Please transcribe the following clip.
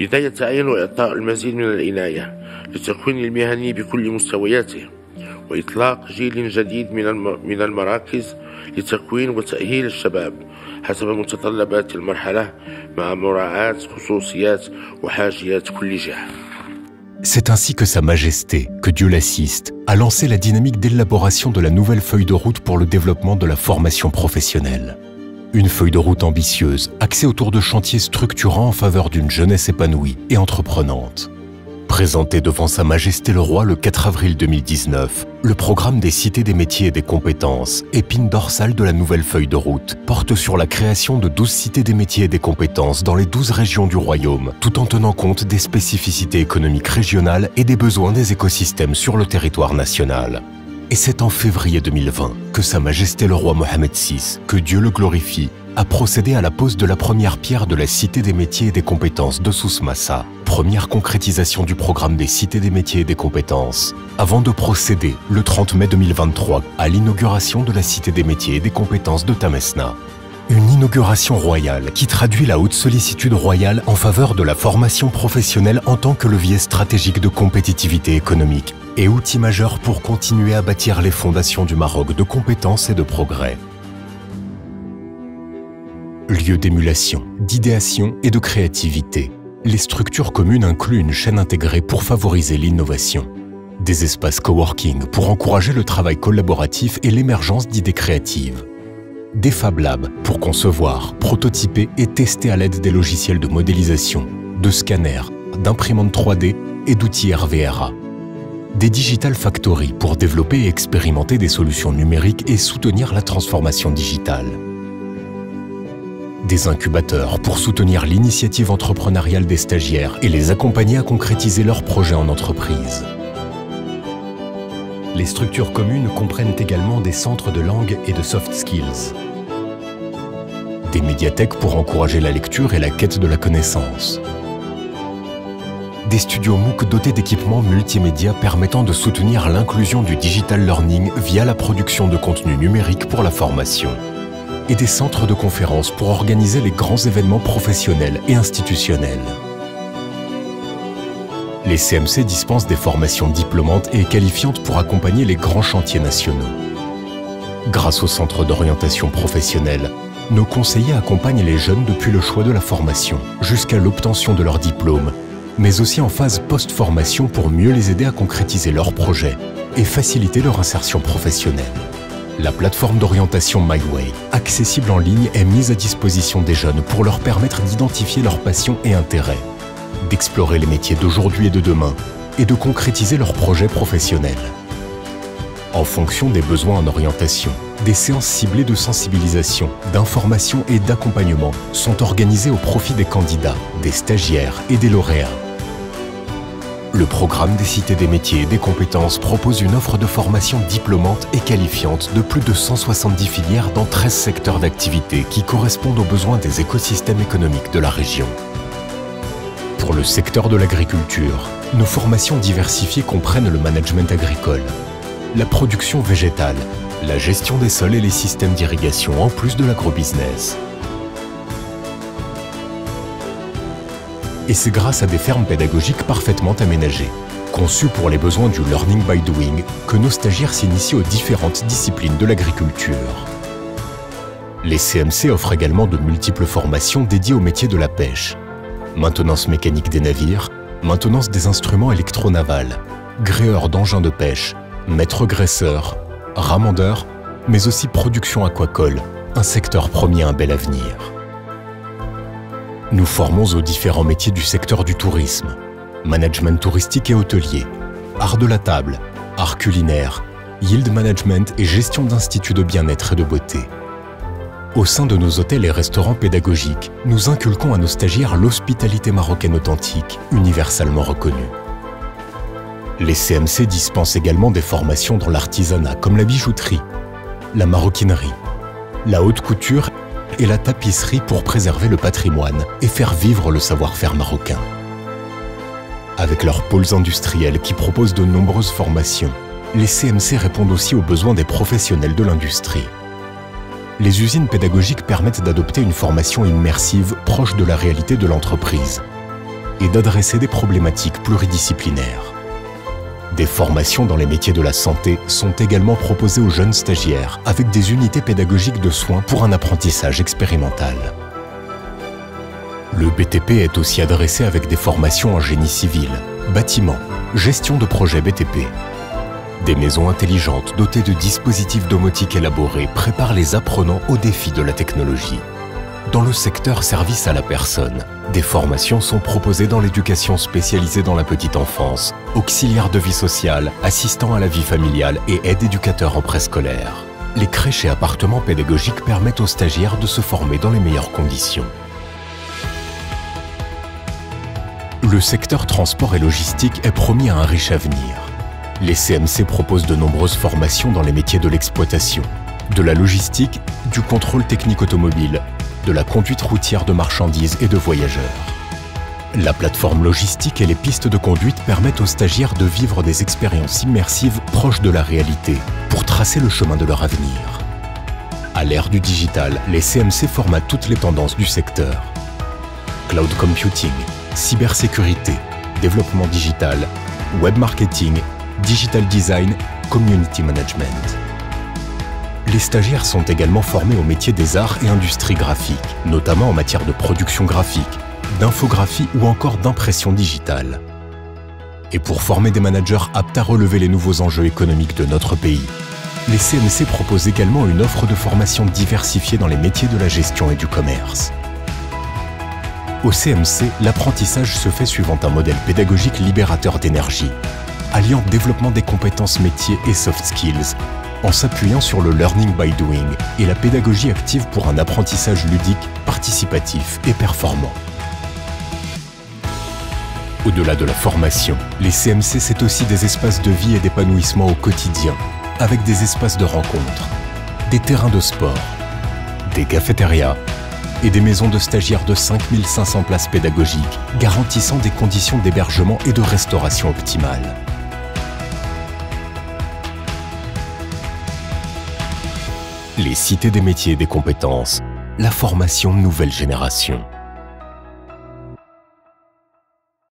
لذا يتعين إعطاء المزيد من العناية للتكوين المهني بكل مستوياته، وإطلاق جيل جديد من المراكز لتكوين وتأهيل الشباب حسب متطلبات المرحلة مع مراعاة خصوصيات وحاجيات كل جهة. C'est ainsi que Sa Majesté, que Dieu l'assiste, a lancé la dynamique d'élaboration de la nouvelle feuille de route pour le développement de la formation professionnelle. Une feuille de route ambitieuse, axée autour de chantiers structurants en faveur d'une jeunesse épanouie et entreprenante. Présenté devant Sa Majesté le Roi le 4 avril 2019, le programme des cités des métiers et des compétences, épine dorsale de la nouvelle feuille de route, porte sur la création de 12 cités des métiers et des compétences dans les 12 régions du Royaume, tout en tenant compte des spécificités économiques régionales et des besoins des écosystèmes sur le territoire national. Et c'est en février 2020 que Sa Majesté le Roi Mohammed VI, que Dieu le glorifie, a procédé à la pose de la première pierre de la Cité des métiers et des compétences de Souss Massa, première concrétisation du programme des Cités des métiers et des compétences, avant de procéder, le 30 mai 2023, à l'inauguration de la Cité des métiers et des compétences de Tamesna. Une inauguration royale qui traduit la haute sollicitude royale en faveur de la formation professionnelle en tant que levier stratégique de compétitivité économique et outil majeur pour continuer à bâtir les fondations du Maroc de compétences et de progrès. Lieu d'émulation, d'idéation et de créativité, les structures communes incluent une chaîne intégrée pour favoriser l'innovation. Des espaces coworking pour encourager le travail collaboratif et l'émergence d'idées créatives. Des Fab Labs pour concevoir, prototyper et tester à l'aide des logiciels de modélisation, de scanners, d'imprimantes 3D et d'outils RVRA. Des Digital Factory pour développer et expérimenter des solutions numériques et soutenir la transformation digitale. Des incubateurs pour soutenir l'initiative entrepreneuriale des stagiaires et les accompagner à concrétiser leurs projets en entreprise. Les structures communes comprennent également des centres de langue et de soft skills. Des médiathèques pour encourager la lecture et la quête de la connaissance. Des studios MOOC dotés d'équipements multimédia permettant de soutenir l'inclusion du digital learning via la production de contenu numérique pour la formation. Et des centres de conférences pour organiser les grands événements professionnels et institutionnels. Les CMC dispensent des formations diplômantes et qualifiantes pour accompagner les grands chantiers nationaux. Grâce au centre d'orientation professionnelle, nos conseillers accompagnent les jeunes depuis le choix de la formation jusqu'à l'obtention de leur diplôme, mais aussi en phase post-formation pour mieux les aider à concrétiser leurs projets et faciliter leur insertion professionnelle. La plateforme d'orientation MyWay, accessible en ligne, est mise à disposition des jeunes pour leur permettre d'identifier leurs passions et intérêts, d'explorer les métiers d'aujourd'hui et de demain et de concrétiser leurs projets professionnels. En fonction des besoins en orientation, des séances ciblées de sensibilisation, d'information et d'accompagnement sont organisées au profit des candidats, des stagiaires et des lauréats. Le programme des Cités des métiers et des compétences propose une offre de formation diplômante et qualifiante de plus de 170 filières dans 13 secteurs d'activité qui correspondent aux besoins des écosystèmes économiques de la région. Pour le secteur de l'agriculture, nos formations diversifiées comprennent le management agricole, la production végétale, la gestion des sols et les systèmes d'irrigation en plus de l'agrobusiness. Et c'est grâce à des fermes pédagogiques parfaitement aménagées, conçues pour les besoins du learning by doing, que nos stagiaires s'initient aux différentes disciplines de l'agriculture. Les CMC offrent également de multiples formations dédiées au métier de la pêche. Maintenance mécanique des navires, maintenance des instruments électronavals, gréeur d'engins de pêche, maître graisseur, ramandeur, mais aussi production aquacole, un secteur promis un bel avenir. Nous formons aux différents métiers du secteur du tourisme, management touristique et hôtelier, art de la table, art culinaire, yield management et gestion d'instituts de bien-être et de beauté. Au sein de nos hôtels et restaurants pédagogiques, nous inculquons à nos stagiaires l'hospitalité marocaine authentique, universellement reconnue. Les CMC dispensent également des formations dans l'artisanat comme la bijouterie, la maroquinerie, la haute couture et la tapisserie pour préserver le patrimoine et faire vivre le savoir-faire marocain. Avec leurs pôles industriels qui proposent de nombreuses formations, les CMC répondent aussi aux besoins des professionnels de l'industrie. Les usines pédagogiques permettent d'adopter une formation immersive proche de la réalité de l'entreprise. et d'adresser des problématiques pluridisciplinaires. Des formations dans les métiers de la santé sont également proposées aux jeunes stagiaires avec des unités pédagogiques de soins pour un apprentissage expérimental. Le BTP est aussi adressé avec des formations en génie civil, bâtiment, gestion de projets BTP. Des maisons intelligentes dotées de dispositifs domotiques élaborés préparent les apprenants aux défis de la technologie. Dans le secteur service à la personne, des formations sont proposées dans l'éducation spécialisée dans la petite enfance, auxiliaire de vie sociale, assistant à la vie familiale et aide-éducateur en préscolaire. Les crèches et appartements pédagogiques permettent aux stagiaires de se former dans les meilleures conditions. Le secteur transport et logistique est promis à un riche avenir. Les CMC proposent de nombreuses formations dans les métiers de l'exploitation, de la logistique, du contrôle technique automobile, de la conduite routière de marchandises et de voyageurs. La plateforme logistique et les pistes de conduite permettent aux stagiaires de vivre des expériences immersives proches de la réalité pour tracer le chemin de leur avenir. À l'ère du digital, les CMC forment à toutes les tendances du secteur. Cloud computing, cybersécurité, développement digital, web marketing, digital design, community management. Les stagiaires sont également formés au métier des arts et industries graphiques, notamment en matière de production graphique, d'infographie ou encore d'impression digitale. Et pour former des managers aptes à relever les nouveaux enjeux économiques de notre pays, les CMC proposent également une offre de formation diversifiée dans les métiers de la gestion et du commerce. Au CMC, l'apprentissage se fait suivant un modèle pédagogique libérateur d'énergie, alliant développement des compétences métiers et soft skills, en s'appuyant sur le learning by doing et la pédagogie active pour un apprentissage ludique, participatif et performant. Au-delà de la formation, les CMC c'est aussi des espaces de vie et d'épanouissement au quotidien, avec des espaces de rencontres, des terrains de sport, des cafétérias et des maisons de stagiaires de 5500 places pédagogiques, garantissant des conditions d'hébergement et de restauration optimales. Les cités des métiers et des compétences, la formation nouvelle génération.